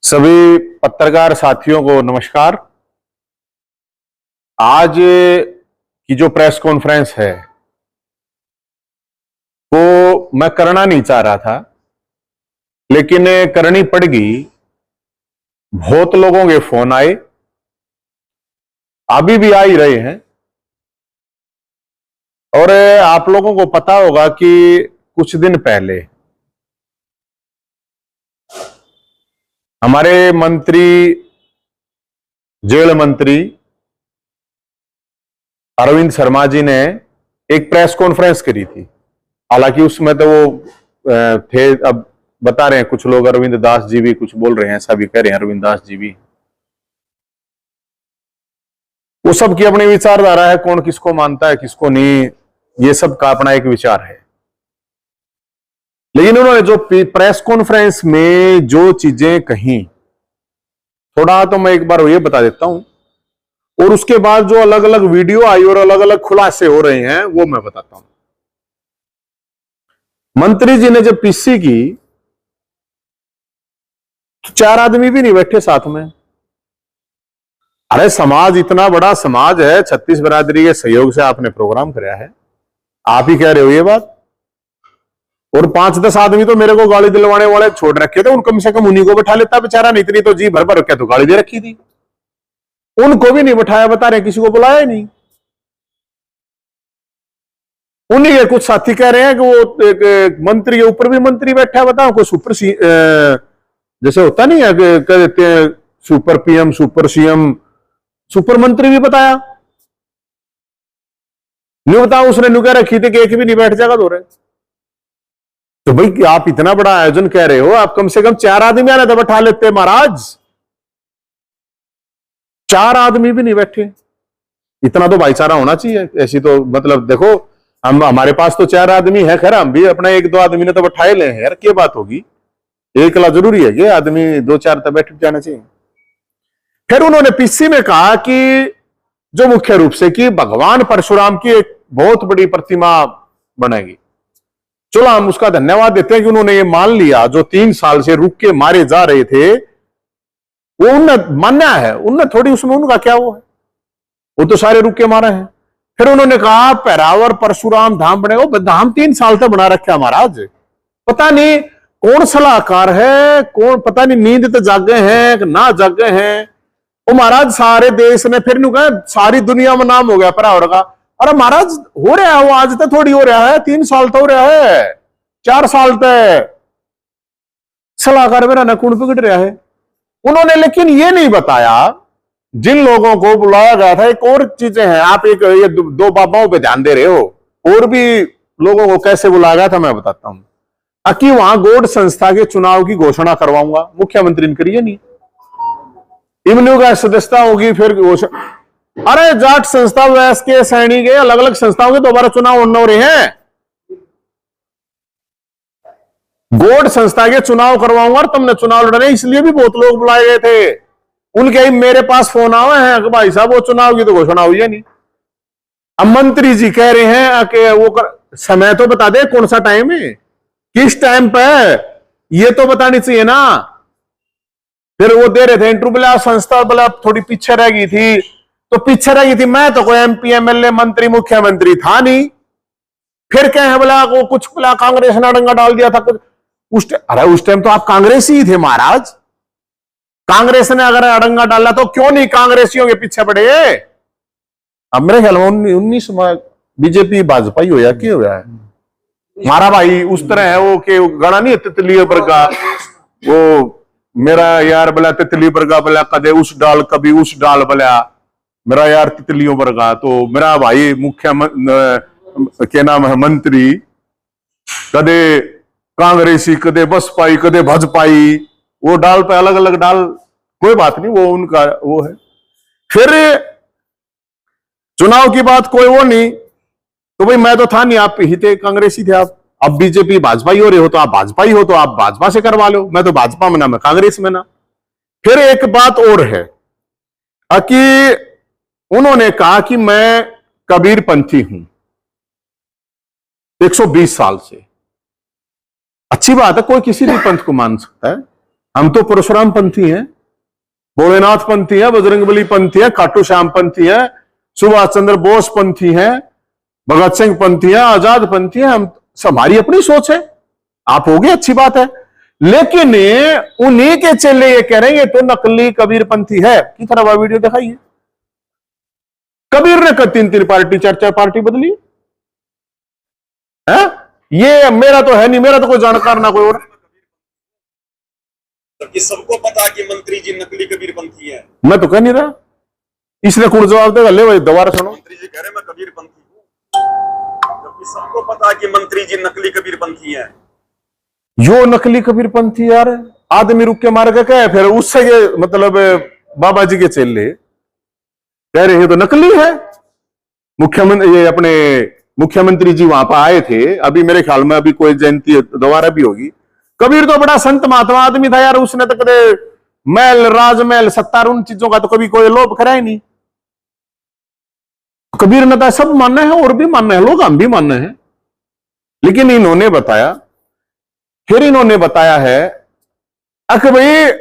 सभी पत्रकार साथियों को नमस्कार। आज की जो प्रेस कॉन्फ्रेंस है वो मैं करना नहीं चाह रहा था, लेकिन करनी पड़ गई। बहुत लोगों के फोन आए, अभी भी आ ही रहे हैं। और आप लोगों को पता होगा कि कुछ दिन पहले हमारे मंत्री, जेल मंत्री अरविंद शर्मा जी ने एक प्रेस कॉन्फ्रेंस करी थी। हालांकि उसमें तो वो थे, अब बता रहे हैं कुछ लोग अरविंद दास जी भी कुछ बोल रहे हैं, सभी कह रहे हैं अरविंद दास जी भी। वो सब की अपनी विचारधारा है, कौन किसको मानता है किसको नहीं, ये सब का अपना एक विचार है। लेकिन उन्होंने जो प्रेस कॉन्फ्रेंस में जो चीजें कही, थोड़ा तो मैं एक बार ये बता देता हूं, और उसके बाद जो अलग अलग वीडियो आई और अलग अलग खुलासे हो रहे हैं वो मैं बताता हूं। मंत्री जी ने जब पीसी की तो 4 आदमी भी नहीं बैठे साथ में। अरे समाज इतना बड़ा समाज है, 36 बिरादरी के सहयोग से आपने प्रोग्राम कराया है, आप ही कह रहे हो ये बात। और 5-10 आदमी तो मेरे को गाली दिलवाने वाले छोड़ रखे थे, उन कम से कम उन्हीं को बैठा लेता बेचारा, नहीं इतनी तो जी भर भर के तो गाली दे रखी थी। उनको भी नहीं बैठाया, बता रहे किसी को बुलाया ही नहीं। उन्हीं के कुछ साथी कह रहे हैं कि वो एक मंत्री के ऊपर भी मंत्री बैठा है, बताओ कोई सुपर जैसे होता नहीं है, कह देते हैं super PM, super CM, super मंत्री भी बताया नहीं। बताओ उसने नुका रखी थी कि एक भी नहीं बैठ जाएगा दो रहे। तो भाई आप इतना बड़ा आयोजन कह रहे हो, आप कम से कम 4 आदमी आने तो बैठा लेते महाराज। 4 आदमी भी नहीं बैठे, इतना तो भाईचारा होना चाहिए। ऐसी तो मतलब देखो, हम हमारे पास तो 4 आदमी है, खैर हम भी अपना 1-2 आदमी ने तो बैठाए ले हैं यार, क्या बात होगी। एकला जरूरी है कि आदमी 2-4 तो बैठ जाना चाहिए। फिर उन्होंने पीसी में कहा कि जो मुख्य रूप से कि भगवान परशुराम की एक बहुत बड़ी प्रतिमा बनेगी। चलो हम उसका धन्यवाद देते हैं कि उन्होंने ये मान लिया, जो 3 साल से रुक के मारे जा रहे थे वो उनने मान्या है, उनने थोड़ी उसमें उनका क्या वो है, वो तो सारे रुक के मारे हैं। फिर उन्होंने कहा पैरावर परशुराम धाम बनेगा। धाम 3 साल तक बना रखा महाराज, पता नहीं कौन सलाहकार है, कौन पता नहीं नींद तो जागे हैं ना जागे हैं वो महाराज। सारे देश ने फिर कहा सारी दुनिया में नाम हो गया पैरावर का। अरे महाराज हो रहा है वो, आज तक थोड़ी हो रहा है, 3 साल तो हो रहा है, 4 साल तक सलाहकार मेरा नकुण पकड़ रहा है उन्होंने। लेकिन ये नहीं बताया जिन लोगों को बुलाया गया था, एक और चीजें हैं। आप एक ये 2 बाबाओं पे ध्यान दे रहे हो, और भी लोगों को कैसे बुलाया गया था मैं बताता हूं। कि वहां गौड़ संस्था के चुनाव की घोषणा करवाऊंगा, मुख्यमंत्री ने करिए नहीं। इमनू का सदस्यता होगी, फिर घोषणा। अरे जाट संस्था, वैस के सैनी के अलग अलग संस्थाओं के दोबारा चुनाव होने हो रहे हैं। गौड़ संस्था के चुनाव करवाऊंगा और तुमने चुनाव लड़ने, इसलिए भी बहुत लोग बुलाए गए थे। उनके मेरे पास फोन आए हैं कि भाई साहब वो चुनाव की तो घोषणा हुई है नहीं। अब मंत्री जी कह रहे हैं कि वो समय तो बता दे, कौन सा टाइम है, किस टाइम पे, ये तो बतानी चाहिए ना। फिर वो दे रहे थे इंटरव्यू, बोला संस्था बोला थोड़ी पीछे रह गई थी, तो पीछे रह गई थी, मैं तो कोई एमपी एमएलए मंत्री मुख्यमंत्री था नहीं। फिर क्या है बोला वो कुछ बोला कांग्रेस ने अड़ंगा डाल दिया था कुछ अरे उस टाइम तो आप कांग्रेसी ही थे महाराज। कांग्रेस ने अगर अड़ंगा डाला तो क्यों नहीं कांग्रेसियों के पीछे पड़े। अब मेरे ख्याल में 19 बीजेपी भाजपा ही हो या क्या हो है हमारा भाई, उस तरह है वो कि गणा नहीं है तितली पर का, वो मेरा यार बोला तितली पर का बोला कदे उस डाल कभी उस डाल बोला मेरा यार तितलियों पर का। तो मेरा भाई क्या नाम है मंत्री, कदे कांग्रेसी कदे बसपाई कदे भाजपाई, वो डाल पे अलग अलग डाल, कोई बात नहीं, वो उनका वो है। फिर चुनाव की बात कोई वो नहीं, तो भाई मैं तो था नहीं, आप ही थे, कांग्रेसी थे आप। अब बीजेपी भाजपा ही हो रहे हो तो आप भाजपा ही हो, तो आप भाजपा से करवा लो। मैं तो भाजपा में ना, मैं कांग्रेस में ना। फिर एक बात और है कि उन्होंने कहा कि मैं कबीरपंथी हूं 120 साल से। अच्छी बात है, कोई किसी भी पंथ को मान सकता है, हम तो परशुराम पंथी हैं, भोलेनाथ पंथी हैं, बजरंगबली पंथी हैं, खाटू श्याम पंथी हैं, सुभाष चंद्र बोस पंथी हैं, भगत सिंह पंथी हैं, आजाद पंथी हैं। हम हमारी अपनी सोच है, आप होगे अच्छी बात है, लेकिन उन्हीं के चेले ये कह रहे हैं तो नकली कबीर पंथी है। की तरह वीडियो दिखाइए, कबीर ने 3-3 पार्टी 4-4 पार्टी बदली है। ये मेरा तो है नहीं, मेरा तो कोई जानकार ना कोई और। जबकि सबको पता कि मंत्री जी नकली कबीरपंथी है। मैं तो कह नहीं रहा, इसने कौन जवाब देगा? ले भाई दोबारा सुनो। मंत्री जी कह रहे मैं कबीरपंथी हूं, जबकि सबको पता कि मंत्री जी नकली कबीरपंथी है। यो नकली कबीरपंथी यार, आदमी रुक के मार के कहे, फिर उससे ये मतलब बाबा जी के चेले कह रहे हैं तो नकली है। मुख्यमंत्री ये अपने मुख्यमंत्री जी वहां पर आए थे, अभी मेरे ख्याल में अभी कोई जयंती दोबारा भी होगी। कबीर तो बड़ा संत महात्मा आदमी था यार, उसने तो कदे महल राजमहल सत्तार उन चीजों का तो कभी कोई लोभ करा ही नहीं। कबीर ने तो सब मानना है, और भी मानना है लोग, हम भी मानना है। लेकिन इन्होंने बताया, फिर इन्होंने बताया है अक भाई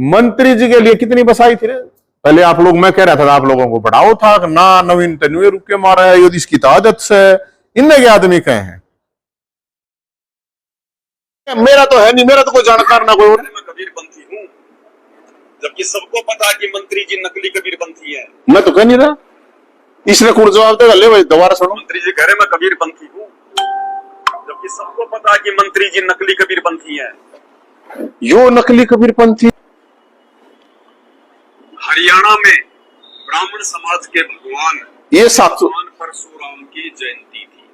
मंत्री जी के लिए कितनी बसाई थी रे। पहले आप लोग, मैं कह रहा था आप लोगों को बढ़ाओ था ना, नवीन तनवीर रुक के मारा है, यदि इसकी आदत से इनने के आदमी कहे हैं। मेरा तो है नहीं, मेरा तो कोई जानकार ना कोई और। मैं कबीरपंथी हूं, जबकि सबको पता कि मंत्री जी नकली कबीरपंथी है। मैं तो कह नहीं रहा, इसने कौन जवाब देगा? ले भाई दोबारा सुनो। मंत्री जी कह रहे मैं कबीरपंथी हूं, जबकि सबको पता कि मंत्री जी नकली कबीरपंथी है। यो नकली कबीरपंथी। हरियाणा में ब्राह्मण समाज के भगवान ये 700 परशुराम की जयंती थी।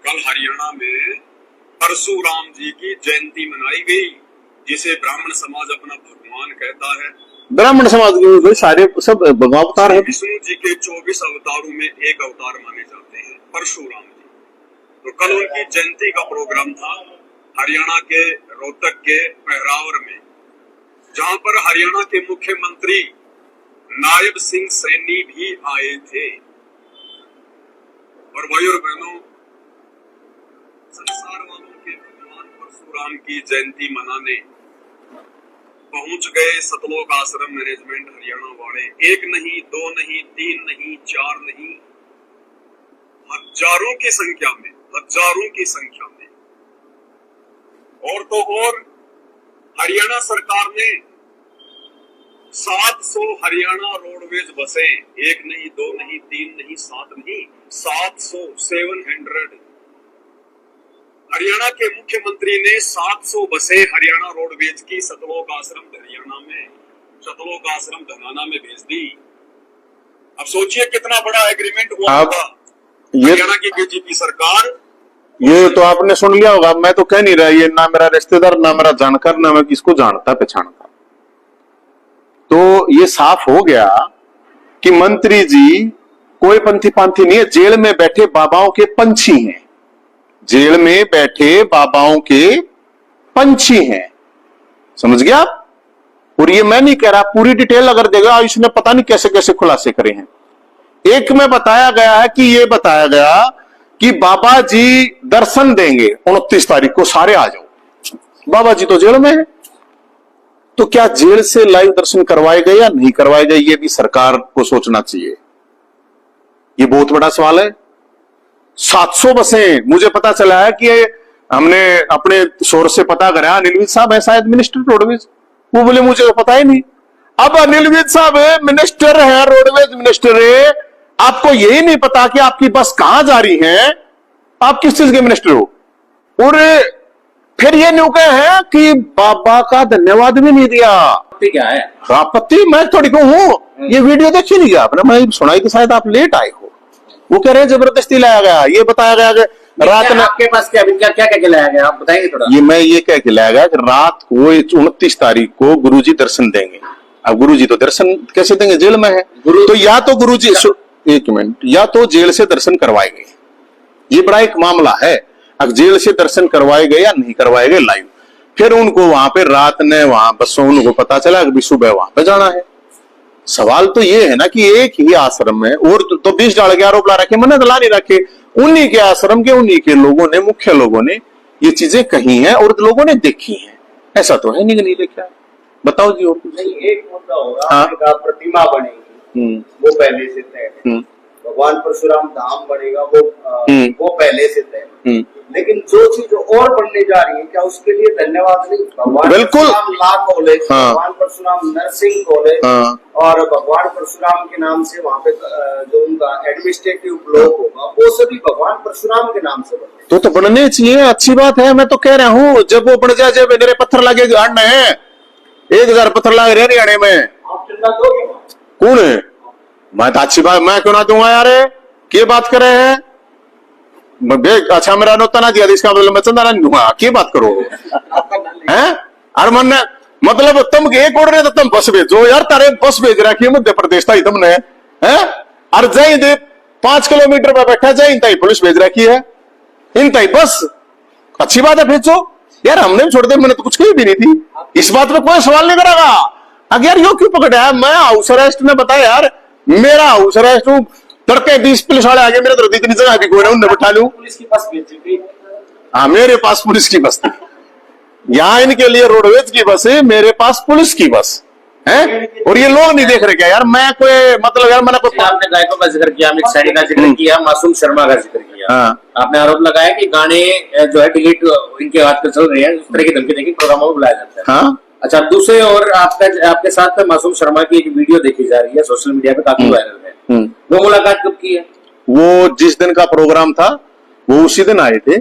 कल हरियाणा में परशुराम जी की जयंती मनाई गई, जिसे ब्राह्मण समाज अपना भगवान कहता है। ब्राह्मण समाज के सारे सब भगवान अवतार है। विष्णु जी के 24 अवतारों में एक अवतार माने जाते हैं परशुराम जी। तो कल उनकी जयंती का प्रोग्राम था हरियाणा के रोहतक के पहरावर में, जहां पर हरियाणा के मुख्यमंत्री नायब सिंह सैनी भी आए थे। और भाई और बहनों, संसार वालों के भगवान परशुराम की जयंती मनाने पहुंच गए सतलोक आश्रम मैनेजमेंट हरियाणा वाले। 1 नहीं, 2 नहीं, 3 नहीं, 4 नहीं, हजारों की संख्या में, हजारों की संख्या में। और तो और हरियाणा सरकार ने 700 हरियाणा रोडवेज बसें, 1 नहीं, 2 नहीं, 3 नहीं, 7 नहीं, 700 हरियाणा के मुख्यमंत्री ने 700 बसें हरियाणा रोडवेज की सतलोक आश्रम हरियाणा में, सतलोक आश्रम धनाना में भेज दी। अब सोचिए कितना बड़ा एग्रीमेंट हुआ होगा हरियाणा की बीजेपी सरकार। ये तो आपने सुन लिया होगा, मैं तो कह नहीं रहा, ये ना मेरा रिश्तेदार, ना मेरा जानकार, ना मैं किसको जानता पहचानता। तो ये साफ हो गया कि मंत्री जी कोई पंथी पांथी नहीं है, जेल में बैठे बाबाओं के पंछी हैं। जेल में बैठे बाबाओं के पंछी हैं, समझ गया आप? और ये मैं नहीं कह रहा, पूरी डिटेल अगर देगा इसने पता नहीं कैसे कैसे खुलासे करे हैं। एक में बताया गया है कि ये बताया गया कि बाबा जी दर्शन देंगे 29 तारीख को, सारे आ जाओ। बाबा जी तो जेल में है, तो क्या जेल से लाइव दर्शन करवाए गए या नहीं करवाए गए, ये भी सरकार को सोचना चाहिए। ये बहुत बड़ा सवाल है। 700 बसें, मुझे पता चला है कि हमने अपने सोर्स से पता करा, अनिल विज साहब है शायद मिनिस्टर रोडवेज, वो बोले मुझे तो पता ही नहीं। अब अनिल विज साहब मिनिस्टर है, रोडवेज मिनिस्टर है, आपको यही नहीं पता कि आपकी बस कहां जा रही है, आप किस चीज के मिनिस्टर हो। और फिर ये न्यू कहे हैं कि बाबा का धन्यवाद भी नहीं दिया। क्या है आपत्ति? मैं थोड़ी को हूं, ये वीडियो देखी नहीं आपने, मैं सुनाई कि शायद आप लेट आए हो। वो कह रहे हैं जबरदस्ती लाया गया, ये बताया गया कि रात में आपके पास क्या क्या कह के लाया गया, आप बताएंगे थोड़ा। ये कह के लाया गया कि रात को 29 तारीख को गुरुजी दर्शन देंगे। अब गुरुजी तो दर्शन कैसे देंगे, जेल में है। तो या तो गुरुजी, एक मिनट, या तो जेल से दर्शन करवाए गए, ये बड़ा एक मामला है। अब जेल से दर्शन करवाए गए या नहीं करवाए गए लाइव, फिर उनको वहां पे रात ने वहां बसों, उनको पता चला कि सुबह वहां पे जाना है। सवाल तो ये है ना कि एक ही आश्रम में, और तो 20 डाल के आरोप ला रखे, मैंने तो ला नहीं रखे, उन्हीं के आश्रम के उन्हीं के लोगों ने, मुख्य लोगों ने ये चीजें कही हैं और लोगों ने देखी हैं। ऐसा तो है नहीं कि नहीं देखा। बताओ जी और कुछ। नहीं, एक मुद्दा होगा, हाँ। आपने कहा प्रतिमा बनेगी, वो पहले से तय है। भगवान परशुराम धाम बनेगा, वो पहले से तय है। लेकिन जो चीज और बनने जा रही है, क्या उसके लिए धन्यवाद नहीं? भगवान बिल्कुल। परशुराम लॉ कॉलेज, हाँ। भगवान परशुराम नर्सिंग कॉलेज, हाँ। और भगवान परशुराम के नाम से वहाँ पे जो उनका एडमिनिस्ट्रेटिव ब्लॉक होगा, वो सभी भगवान परशुराम के नाम से बने। तो बनने चाहिए, अच्छी बात है। मैं तो कह रहा हूँ जब वो बन जाए, जब मेरे पत्थर लगे गाड़ने हैं, 1000 पत्थर लगे रहे हरियाणे में, आप चिंता दोगे? कौन है? मैं तो अच्छी बात, मैं क्यों ना दूंगा यार, क्या बात कर रहे हैं? अच्छा मेरा नोता ना दिया, इसका मतलब मैं चंदा नहीं दूंगा, क्या बात करो हैं? अरे मन मतलब तुम एक ऑर्डर है तो तुम बस भेजो यार, तारे बस भेज रखी है मध्य प्रदेश था तुमने, है? अरे जय दे 5 किलोमीटर पर बैठा जाए, इन पुलिस भेज रखी है, इन बस अच्छी बात है, भेजो यार। हमने भी छोड़ दिया, मैंने तो कुछ कही भी नहीं थी, इस बात में कोई सवाल नहीं करेगा। अगर यार यो क्यों पकड़ा है? मैं हाउस अरेस्ट में बताया यार, मेरा हाउस अरेस्ट हूँ, तड़के 20 पुलिस वाले आगे, मेरे तो इतनी जगह भी कोई ना, उन्हें बैठा लूं। पुलिस की बस भेजी थी। हाँ, मेरे पास पुलिस की बस थी, यहाँ इनके लिए रोडवेज की बस है, मेरे पास पुलिस की बस है। और ये लोग नहीं देख रहे क्या यार? मैं कोई मतलब यार, मैंने कोई आपने गायकों का जिक्र किया, अमित सैनी का जिक्र किया, मासूम शर्मा का जिक्र किया। हाँ। आपने आरोप लगाया कि गाने जो है डिलीट इनके हाथ पे चल रहे हैं, उस तरह की धमकी देके प्रोग्रामों को बुलाया जाता है। हाँ। अच्छा, दूसरे और आपके साथ मासूम शर्मा की एक वीडियो देखी जा रही है सोशल मीडिया पे, काफी वायरल है। वो मुलाकात कब की है? वो जिस दिन का प्रोग्राम था वो उसी दिन आए थे,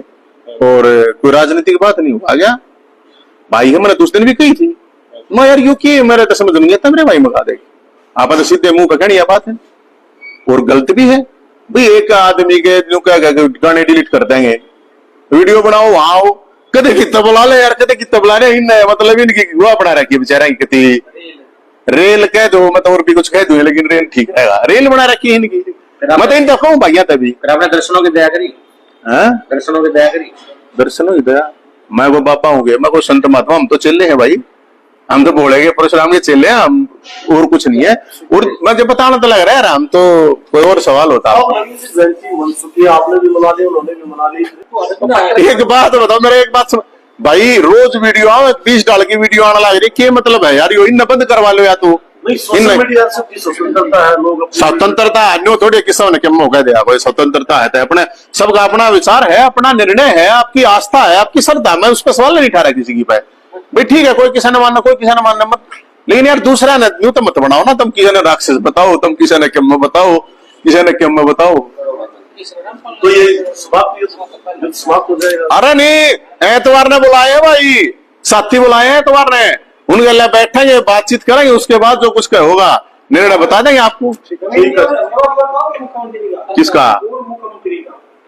और कोई राजनीतिक बात नहीं हुआ गया भाई है। मैंने तो उस दिन भी कही थी, मैं यार यू की मेरे तो समझ नहीं आता, मेरे भाई मंगा देगी आप तो सीधे मुंह पे कहनी बात है, और गलत भी है भाई। एक आदमी के जो क्या गाने डिलीट कर देंगे, वीडियो बनाओ वहां आओ, कदे कितना बुला ले यार, कदे कितना बुला ले, इन मतलब इनकी वो बना रखी है बेचारा की, कितनी रेल कह दो, मैं तो और भी कुछ कह दूं, लेकिन रेल ठीक रहेगा, रेल बना रखी है इनकी। मैं तो इनका कहूँ भैया, तभी फिर आपने दर्शनों की दया करी? दर्शनों की दया करी? दर्शनों की दया? मैं वो बापा हूँ, मैं कोई संत महात्मा, हम तो चेले हैं भाई, हम तो बोलेंगे परशुराम के चेले हैं हम, और कुछ नहीं है। और मुझे बताना तो लग रहा है हम तो, कोई और सवाल होता है। आपने भी मना ली, उन्होंने भी मना ली। एक बात बताओ मेरे, एक बात सुन भाई, रोज वीडियो आओ, 20 डाल की वीडियो आने लग रही, क्या मतलब है यार? यो इन बंद करवा लो या तो स्वतंत्रता है, लोग स्वतंत्रता अन्य थोड़ी किसान ने क्या मौका दिया, कोई स्वतंत्रता है तो अपने सबका अपना विचार है, अपना निर्णय है, आपकी आस्था है, आपकी श्रद्धा, मैं उस पर सवाल नहीं उठा रहा किसी की पे भाई। ठीक है, कोई किसी ने मानना, कोई किसी ने मानना मत, लेकिन यार दूसरा ने यूं तो मत बनाओ ना, तुम किसी ने राक्षस बताओ, तुम किसी ने क्या बताओ, किसी ने क्या बताओ, तो ये समाप्त हो जाएगा। अरे नहीं, एतवार ने बुलाए हैं भाई, साथी बुलाए हैं एतवार ने, उनके लिए बैठेंगे, बातचीत करेंगे, उसके बाद जो कुछ का होगा निर्णय बता देंगे आपको। किसका?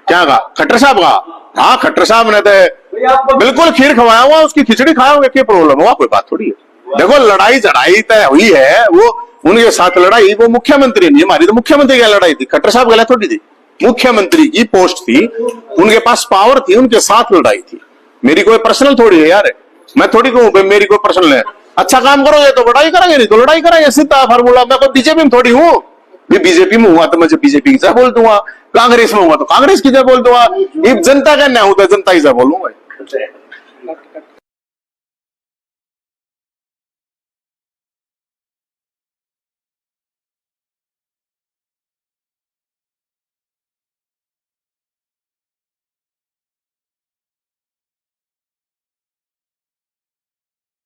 क्या का? खट्टर साहब का? हाँ, खट्टर साहब ने तो बिल्कुल खीर खवाया हुआ, उसकी खिचड़ी खाया होगा, क्या प्रॉब्लम हुआ? कोई बात थोड़ी है। देखो लड़ाई चढ़ाई तय हुई है, वो उनके साथ लड़ाई, वो मुख्यमंत्री नहीं, हमारी तो मुख्यमंत्री की लड़ाई थी, खट्टर साहब गलत थोड़ी थी, मुख्यमंत्री की पोस्ट थी, उनके पास पावर थी, उनके साथ लड़ाई थी। मेरी कोई पर्सनल थोड़ी है यार, मैं थोड़ी कहूँ मेरी कोई पर्सनल है। अच्छा काम करोगे तो लड़ाई करेंगे, नहीं तो लड़ाई करेंगे, सीधा फार्मूला। मैं कोई बीजेपी में थोड़ी हूँ, बीजेपी में हुआ तो मैं बीजेपी की जय बोल दूंगा, कांग्रेस में हुआ तो कांग्रेस की जय बोल दूंगा, जनता का न्याय होता है जनता की जय बोलूंगा।